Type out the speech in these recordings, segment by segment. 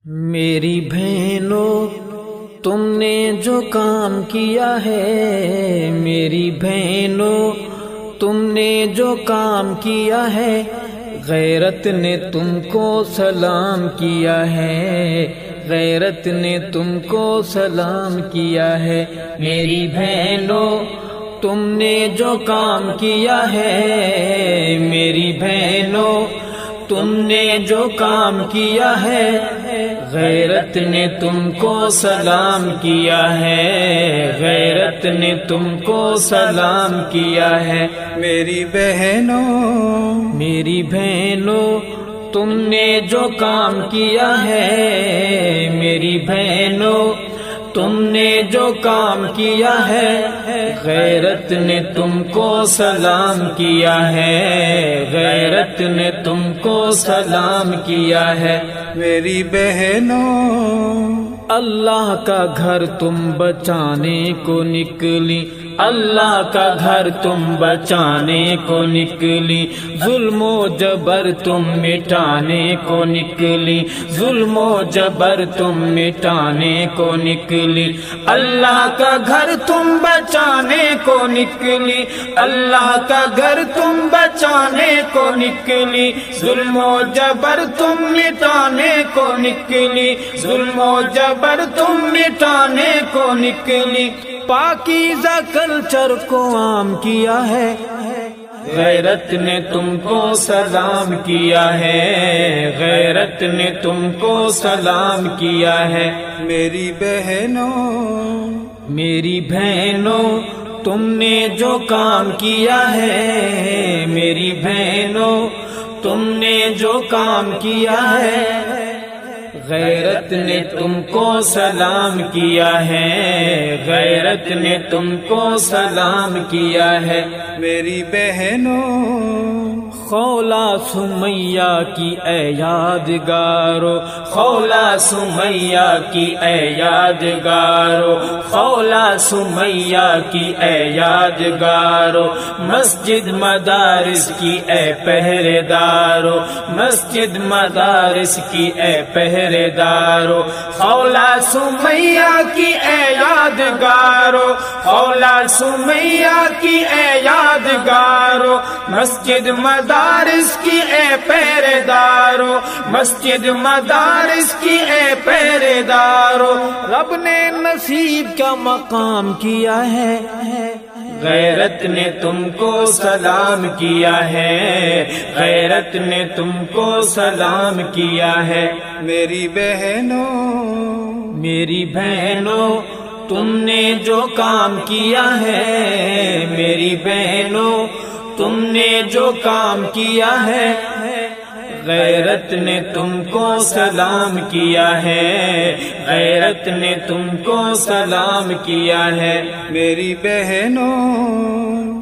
میری بہنوں تم نے جو کام کیا ہے، میری بہنوں تم نے جو کام کیا ہے، غیرت نے تم کو سلام کیا ہے، غیرت نے تم کو سلام کیا ہے۔ میری بہنوں تم نے جو کام کیا ہے، میری بہنوں تم نے جو کام کیا ہے، غیرت نے تم کو سلام کیا ہے، غیرت نے تم کو سلام کیا ہے۔ میری بہنوں میری بہنوں تم نے جو کام کیا ہے، میری بہنوں تم نے جو کام کیا ہے، غیرت نے تم کو سلام کیا ہے، غیرت نے تم کو سلام کیا ہے۔ میری بہنوں اللہ کا گھر تم بچانے کو نکلی، اللہ کا گھر تم بچانے کو نکلی، ظلم و جبر تم مٹانے کو نکلی، ظلم و جبر تم مٹانے کو نکلی۔ اللہ کا گھر تم بچانے کو نکلی، اللہ کا گھر تم بچانے کو نکلی، ظلم و جبر تم مٹانے کو نکلی، ظلم و جبر تم مٹانے کو نکلی۔ پاکیزہ کلچر کو عام کیا ہے، غیرت نے تم کو سلام کیا ہے، غیرت نے تم کو سلام کیا ہے۔ میری بہنوں میری بہنوں تم نے جو کام کیا ہے، میری بہنوں تم نے جو کام کیا ہے، غیرت نے تم کو سلام کیا ہے، غیرت نے تم کو سلام کیا ہے۔ میری بہنوں خولا سمیہ کی اے یادگارو، خولا سمیہ کی اے یادگارو، خولا سمیہ کی اے یادگارو، مسجد مدارس کی اے پہرے دارو، مسجد مدارس کی اے پہرے دارو، خولا سمیہ کی اے یادگارو، خولا سمیہ کی اے یادگارو، مسجد مدارس کی اے پہرے دارو، مسجد مدارس کی اے پہرے دارو، رب نے نصیب کا مقام کیا ہے، غیرت نے تم کو سلام کیا ہے، غیرت نے تم کو سلام کیا ہے۔ میری بہنوں میری بہنوں تم نے جو کام کیا ہے، میری بہنوں تم نے جو کام کیا ہے، غیرت نے تم کو سلام کیا ہے، غیرت نے تم کو سلام کیا ہے۔ میری بہنوں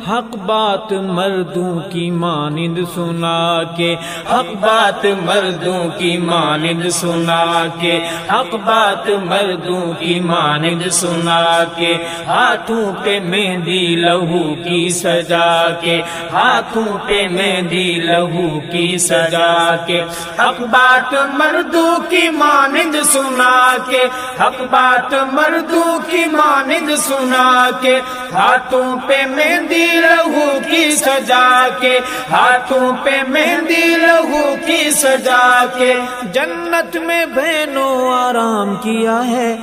حق بات مردوں کی مانند سنا کے، حق بات مردوں کی مانند سنا کے، حق بات مردوں کی مانند سنا کے، ہاتھوں پہ مہندی لہو کی سجا کے، ہاتھوں پہ مہندی لہو کی سجا کے، حق بات مردوں کی مانند سنا کے، حق بات مردوں کی مانند سنا کے، ہاتھوں پہ مہندی لہو کی سجا کے، ہاتھوں پہ مہندی لہو کی سجا کے، جنت میں بہنوں آرام کیا ہے،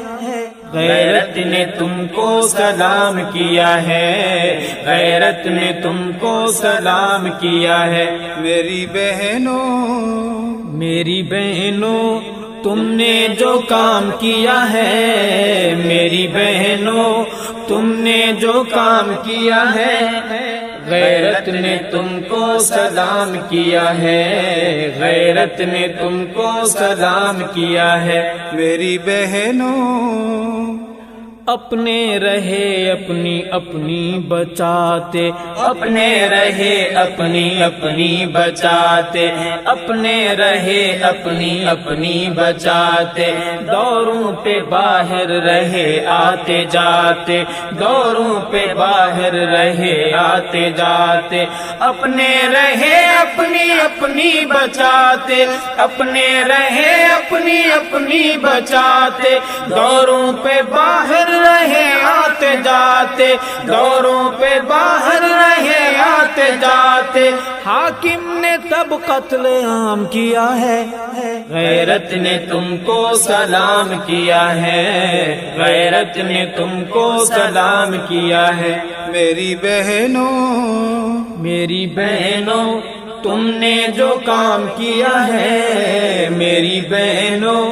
غیرت نے تم کو سلام کیا ہے، غیرت نے تم کو سلام کیا ہے۔ میری بہنوں میری بہنوں تم نے جو کام کیا ہے، میری بہنوں تم نے جو کام کیا ہے، غیرت نے تم کو سلام کیا ہے، غیرت نے تم کو سلام کیا ہے۔ میری بہنوں اپنے رہے اپنی اپنی بچاتے، اپنے رہے اپنی اپنی بچاتے، اپنے رہے اپنی اپنی بچاتے، دوروں پہ باہر رہے آتے جاتے، دوروں پہ باہر رہے آتے جاتے، اپنے رہے اپنی اپنی بچاتے، اپنے رہے اپنی اپنی بچاتے، دوروں پہ باہر رہے آتے جاتے، دوروں پہ باہر رہے آتے جاتے، حاکم نے تب قتل عام کیا ہے، غیرت نے تم کو سلام کیا ہے، غیرت نے تم کو سلام کیا ہے، میری بہنوں میری بہنوں تم نے جو کام کیا ہے، میری بہنوں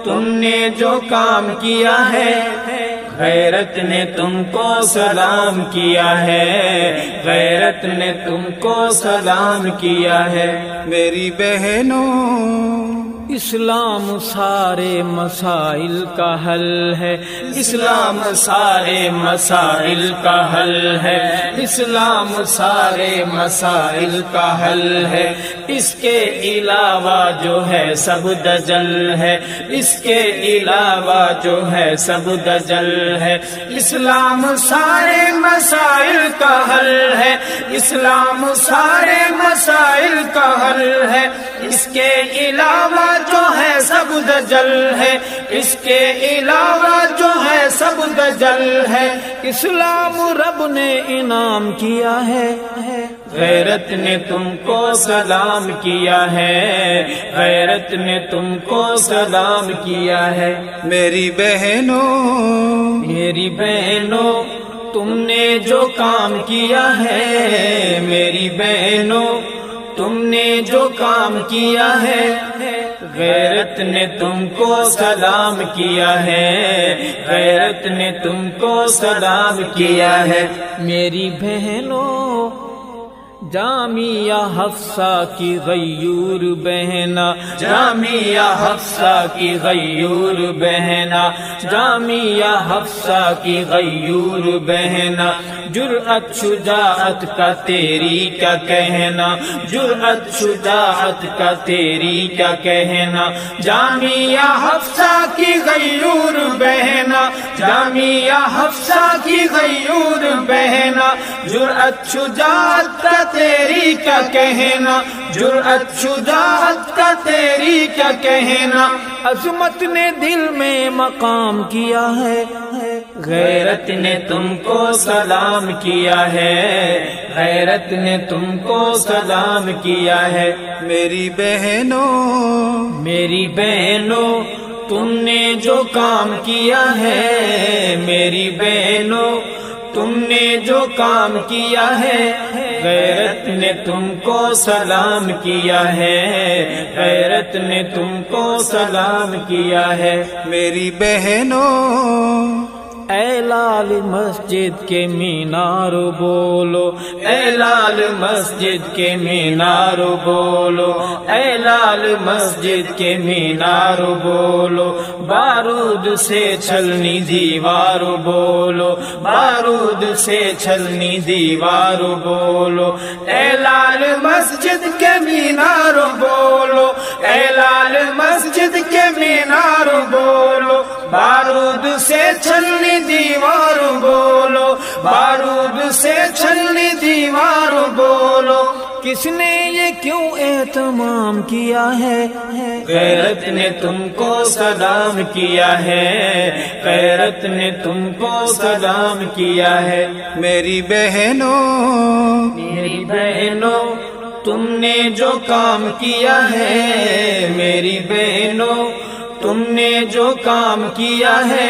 تم نے جو کام کیا ہے، غیرت نے تم کو سلام کیا ہے، غیرت نے تم کو سلام کیا ہے، میری بہنوں اسلام سارے مسائل کا حل ہے، اسلام سارے مسائل کا حل ہے، اسلام سارے مسائل کا حل ہے، اس کے علاوہ جو ہے سب دجل ہے، اس کے علاوہ جو ہے سب دجل ہے، اسلام سارے مسائل کا حل ہے، اسلام سارے مسائل کا حل ہے، اس کے علاوہ جو ہے سب دجل ہے، اس کے علاوہ جو ہے سب دجل ہے، اسلام رب نے انعام کیا ہے، غیرت نے تم کو سلام کیا ہے، غیرت نے تم کو سلام کیا ہے، میری بہنوں میری بہنوں تم نے جو کام کیا ہے، میری بہنوں تم نے جو کام کیا ہے، غیرت نے تم کو سلام کیا ہے، غیرت نے تم کو سلام کیا ہے، میری بہنوں جامعہ حفصہ کی غیور بہنا، جامعہ حفصہ کی غیور بہنا، جامعہ حفصہ کی غیور بہنا، جرأت شجاعت کا تیری کیا کہنا، جرأت شجاعت کا تیری کیا کہنا، جامعہ حفصہ کی غیور بہنا، جامعہ حفصہ کی غیور بہنا، جرأت شجاعت کا تیری کیا کہنا، جرأت شجاعت کا تیری کیا کہنا، عظمت نے دل میں مقام کیا ہے، غیرت نے تم کو سلام کیا ہے، غیرت نے تم کو سلام کیا ہے، میری بہنوں میری بہنوں تم نے جو کام کیا ہے، میری بہنوں تم نے جو کام کیا ہے، غیرت نے تم کو سلام کیا ہے، غیرت نے تم کو سلام کیا ہے، میری بہنوں اے لال مسجد کے مینار بولو، اے لال مسجد کے مینار بولو، اے لال مسجد کے مینار بولو، بارود سے چھلنی دیوار بولو، بارود سے چھلنی دیوار بولو، اے لال مسجد کے مینار بولو، اے لال مسجد کے مینار بولو، بارود سے چھلنی دیوار بولو، بارود سے چھلنی دیوار بولو، کس نے یہ کیوں اہتمام کیا ہے، غیرت نے تم کو سلام کیا ہے، غیرت نے تم کو سلام کیا ہے، میری بہنوں میری بہنوں تم نے جو کام کیا ہے، میری بہنوں تم نے جو کام کیا ہے،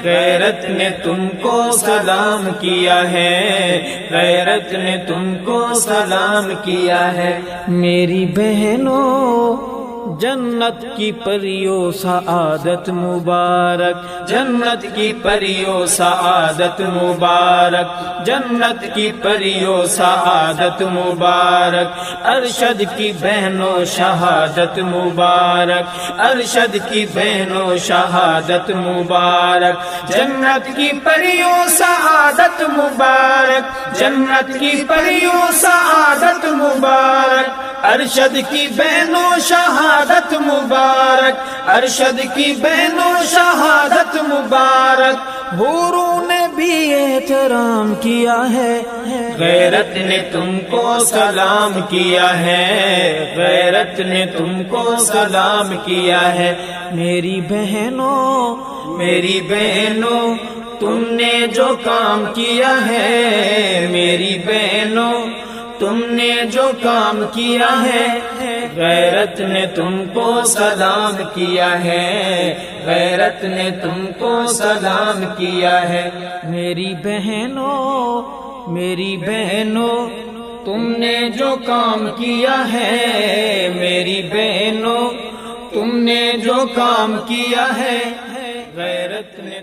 غیرت نے تم کو سلام کیا ہے، غیرت نے تم کو سلام کیا ہے، میری بہنوں جنت کی پریوں سعادت مبارک، جنت کی پریوں سعادت مبارک، جنت کی پریوں سعادت مبارک، ارشد کی بہنوں شہادت مبارک، ارشد کی بہنوں شہادت مبارک، جنت کی پریوں سعادت مبارک، جنت کی پریوں سعادت مبارک، ارشد کی بہنوں شہادت مبارک، ارشد کی بہنوں شہادت مبارک، حوروں نے بھی احترام کیا ہے، غیرت نے تم کو سلام کیا ہے، غیرت نے تم کو سلام کیا ہے، میری بہنوں میری بہنوں تم نے جو کام کیا ہے، میری بہنوں تم نے جو کام کیا ہے، غیرت نے تم کو سلام کیا ہے، غیرت نے تم کو سلام کیا ہے، میری بہنوں میری بہنوں تم نے جو کام کیا ہے، میری بہنوں تم نے جو کام کیا ہے، غیرت نے